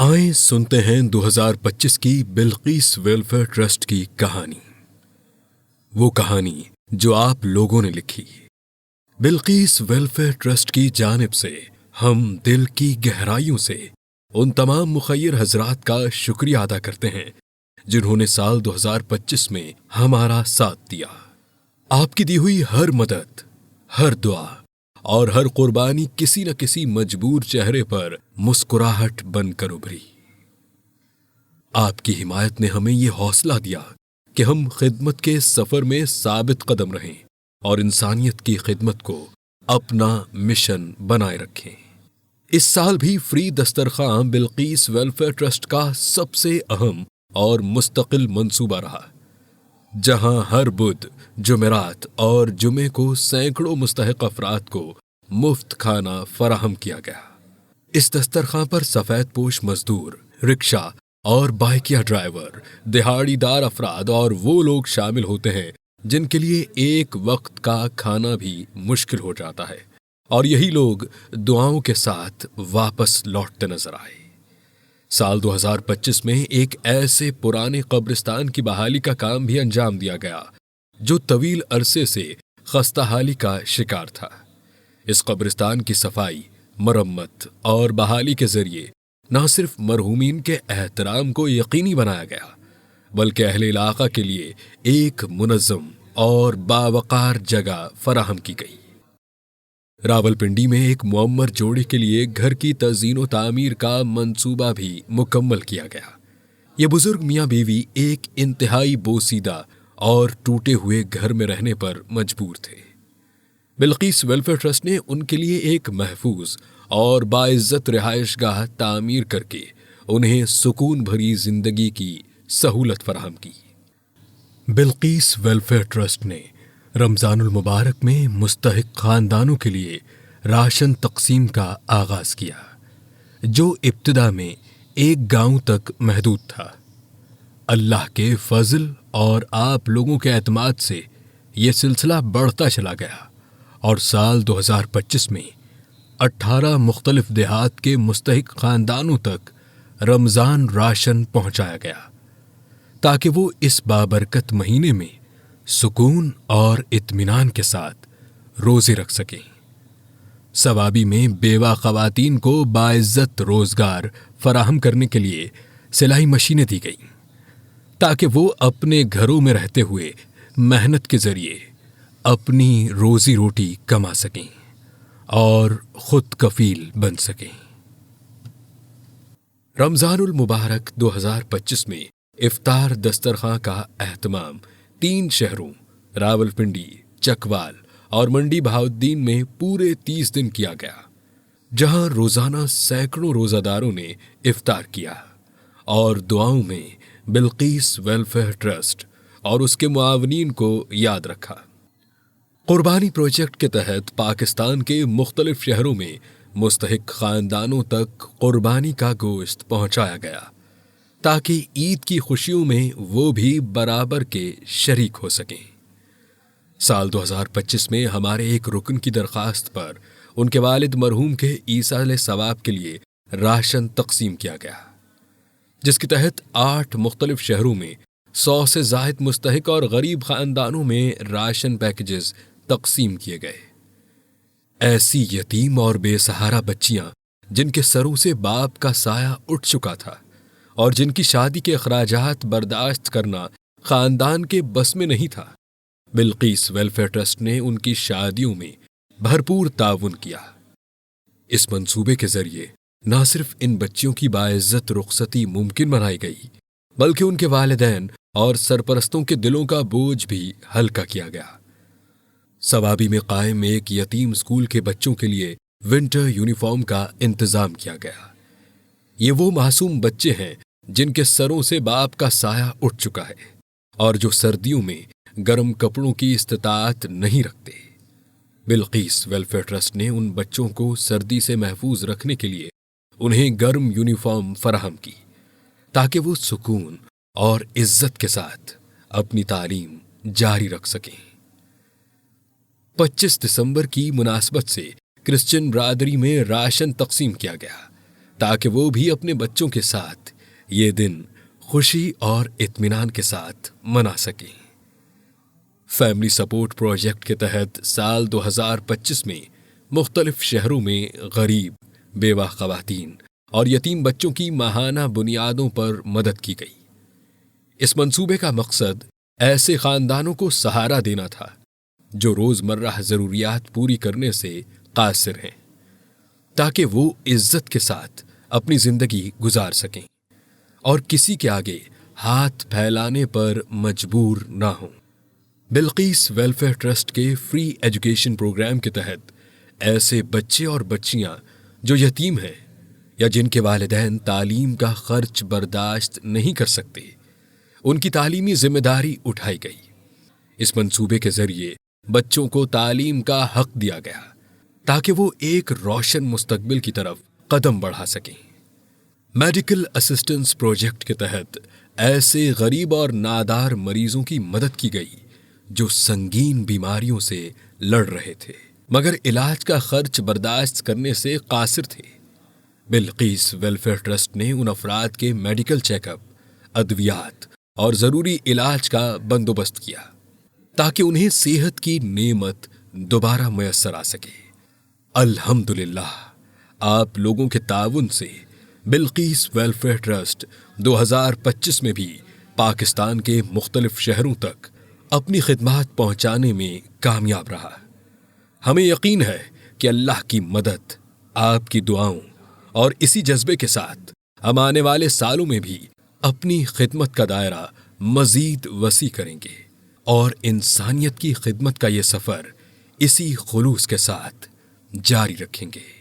آئیں سنتے ہیں 2025 کی بلقیس ویلفیئر ٹرسٹ کی کہانی۔ وہ کہانی جو آپ لوگوں نے لکھی۔ بلقیس ویلفیئر ٹرسٹ کی جانب سے ہم دل کی گہرائیوں سے ان تمام مخیر حضرات کا شکریہ ادا کرتے ہیں جنہوں نے سال 2025 میں ہمارا ساتھ دیا۔ آپ کی دی ہوئی ہر مدد، ہر دعا اور ہر قربانی کسی نہ کسی مجبور چہرے پر مسکراہٹ بن کر ابھری۔ آپ کی حمایت نے ہمیں یہ حوصلہ دیا کہ ہم خدمت کے سفر میں ثابت قدم رہیں اور انسانیت کی خدمت کو اپنا مشن بنائے رکھیں۔ اس سال بھی فری دسترخواں بلقیس ویلفیئر ٹرسٹ کا سب سے اہم اور مستقل منصوبہ رہا، جہاں ہر بدھ، جمعرات اور جمعے کو سینکڑوں مستحق افراد کو مفت کھانا فراہم کیا گیا۔ اس دسترخواں پر سفید پوش مزدور، رکشہ اور بائیکیا ڈرائیور، دہاڑی دار افراد اور وہ لوگ شامل ہوتے ہیں جن کے لیے ایک وقت کا کھانا بھی مشکل ہو جاتا ہے، اور یہی لوگ دعاؤں کے ساتھ واپس لوٹتے نظر آئے۔ سال 2025 میں ایک ایسے پرانے قبرستان کی بحالی کا کام بھی انجام دیا گیا جو طویل عرصے سے خستہ حالی کا شکار تھا۔ اس قبرستان کی صفائی، مرمت اور بحالی کے ذریعے نہ صرف مرحومین کے احترام کو یقینی بنایا گیا بلکہ اہل علاقہ کے لیے ایک منظم اور باوقار جگہ فراہم کی گئی۔ راولپنڈی میں ایک معمر جوڑے کے لیے گھر کی تزئین و تعمیر کا منصوبہ بھی مکمل کیا گیا۔ یہ بزرگ میاں بیوی ایک انتہائی بوسیدہ اور ٹوٹے ہوئے گھر میں رہنے پر مجبور تھے۔ بلقیس ویلفیئر ٹرسٹ نے ان کے لیے ایک محفوظ اور باعزت رہائش گاہ تعمیر کر کے انہیں سکون بھری زندگی کی سہولت فراہم کی۔ بلقیس ویلفیئر ٹرسٹ نے رمضان المبارک میں مستحق خاندانوں کے لیے راشن تقسیم کا آغاز کیا، جو ابتدا میں ایک گاؤں تک محدود تھا۔ اللہ کے فضل اور آپ لوگوں کے اعتماد سے یہ سلسلہ بڑھتا چلا گیا اور سال 2025 میں 18 مختلف دیہات کے مستحق خاندانوں تک رمضان راشن پہنچایا گیا تاکہ وہ اس بابرکت مہینے میں سکون اور اطمینان کے ساتھ روزے رکھ سکیں۔ ثوابی میں بیوہ خواتین کو باعزت روزگار فراہم کرنے کے لیے سلائی مشینیں دی گئیں تاکہ وہ اپنے گھروں میں رہتے ہوئے محنت کے ذریعے اپنی روزی روٹی کما سکیں اور خود کفیل بن سکیں۔ رمضان المبارک 2025 میں افطار دسترخواں کا اہتمام 3 شہروں راولپنڈی، چکوال اور منڈی بہاؤالدین میں پورے 30 دن کیا گیا، جہاں روزانہ سینکڑوں روزہ داروں نے افطار کیا اور دعاؤں میں بلقیس ویلفیئر ٹرسٹ اور اس کے معاونین کو یاد رکھا۔ قربانی پروجیکٹ کے تحت پاکستان کے مختلف شہروں میں مستحق خاندانوں تک قربانی کا گوشت پہنچایا گیا تاکہ عید کی خوشیوں میں وہ بھی برابر کے شریک ہو سکیں۔ سال 2025 میں ہمارے ایک رکن کی درخواست پر ان کے والد مرحوم کے ایصال ثواب کے لیے راشن تقسیم کیا گیا، جس کے تحت 8 مختلف شہروں میں 100 سے زائد مستحق اور غریب خاندانوں میں راشن پیکجز تقسیم کیے گئے۔ ایسی یتیم اور بے سہارا بچیاں جن کے سروں سے باپ کا سایہ اٹھ چکا تھا اور جن کی شادی کے اخراجات برداشت کرنا خاندان کے بس میں نہیں تھا، بلقیس ویلفیئر ٹرسٹ نے ان کی شادیوں میں بھرپور تعاون کیا۔ اس منصوبے کے ذریعے نہ صرف ان بچیوں کی باعزت رخصتی ممکن بنائی گئی بلکہ ان کے والدین اور سرپرستوں کے دلوں کا بوجھ بھی ہلکا کیا گیا۔ ثوابی میں قائم ایک یتیم اسکول کے بچوں کے لیے ونٹر یونیفارم کا انتظام کیا گیا۔ یہ وہ معصوم بچے ہیں جن کے سروں سے باپ کا سایہ اٹھ چکا ہے اور جو سردیوں میں گرم کپڑوں کی استطاعت نہیں رکھتے۔ بلقیس ویلفیئر ٹرسٹ نے ان بچوں کو سردی سے محفوظ رکھنے کے لیے انہیں گرم یونیفارم فراہم کی تاکہ وہ سکون اور عزت کے ساتھ اپنی تعلیم جاری رکھ سکیں۔ 25 دسمبر کی مناسبت سے کرسچن برادری میں راشن تقسیم کیا گیا تاکہ وہ بھی اپنے بچوں کے ساتھ یہ دن خوشی اور اطمینان کے ساتھ منا سکیں۔ فیملی سپورٹ پروجیکٹ کے تحت سال 2025 میں مختلف شہروں میں غریب، بیوہ خواتین اور یتیم بچوں کی ماہانہ بنیادوں پر مدد کی گئی۔ اس منصوبے کا مقصد ایسے خاندانوں کو سہارا دینا تھا جو روزمرہ ضروریات پوری کرنے سے قاصر ہیں، تاکہ وہ عزت کے ساتھ اپنی زندگی گزار سکیں اور کسی کے آگے ہاتھ پھیلانے پر مجبور نہ ہوں۔ بلقیس ویلفیئر ٹرسٹ کے فری ایجوکیشن پروگرام کے تحت ایسے بچے اور بچیاں جو یتیم ہیں یا جن کے والدین تعلیم کا خرچ برداشت نہیں کر سکتے، ان کی تعلیمی ذمہ داری اٹھائی گئی۔ اس منصوبے کے ذریعے بچوں کو تعلیم کا حق دیا گیا تاکہ وہ ایک روشن مستقبل کی طرف قدم بڑھا سکیں۔ میڈیکل اسسٹنس پروجیکٹ کے تحت ایسے غریب اور نادار مریضوں کی مدد کی گئی جو سنگین بیماریوں سے لڑ رہے تھے مگر علاج کا خرچ برداشت کرنے سے قاصر تھے۔ بلقیس ویلفیئر ٹرسٹ نے ان افراد کے میڈیکل چیک اپ، ادویات اور ضروری علاج کا بندوبست کیا تاکہ انہیں صحت کی نعمت دوبارہ میسر آ سکے۔ الحمدللہ، آپ لوگوں کے تعاون سے بلقیس ویلفیئر ٹرسٹ 2025 میں بھی پاکستان کے مختلف شہروں تک اپنی خدمات پہنچانے میں کامیاب رہا۔ ہمیں یقین ہے کہ اللہ کی مدد، آپ کی دعاؤں اور اسی جذبے کے ساتھ ہم آنے والے سالوں میں بھی اپنی خدمت کا دائرہ مزید وسیع کریں گے اور انسانیت کی خدمت کا یہ سفر اسی خلوص کے ساتھ جاری رکھیں گے۔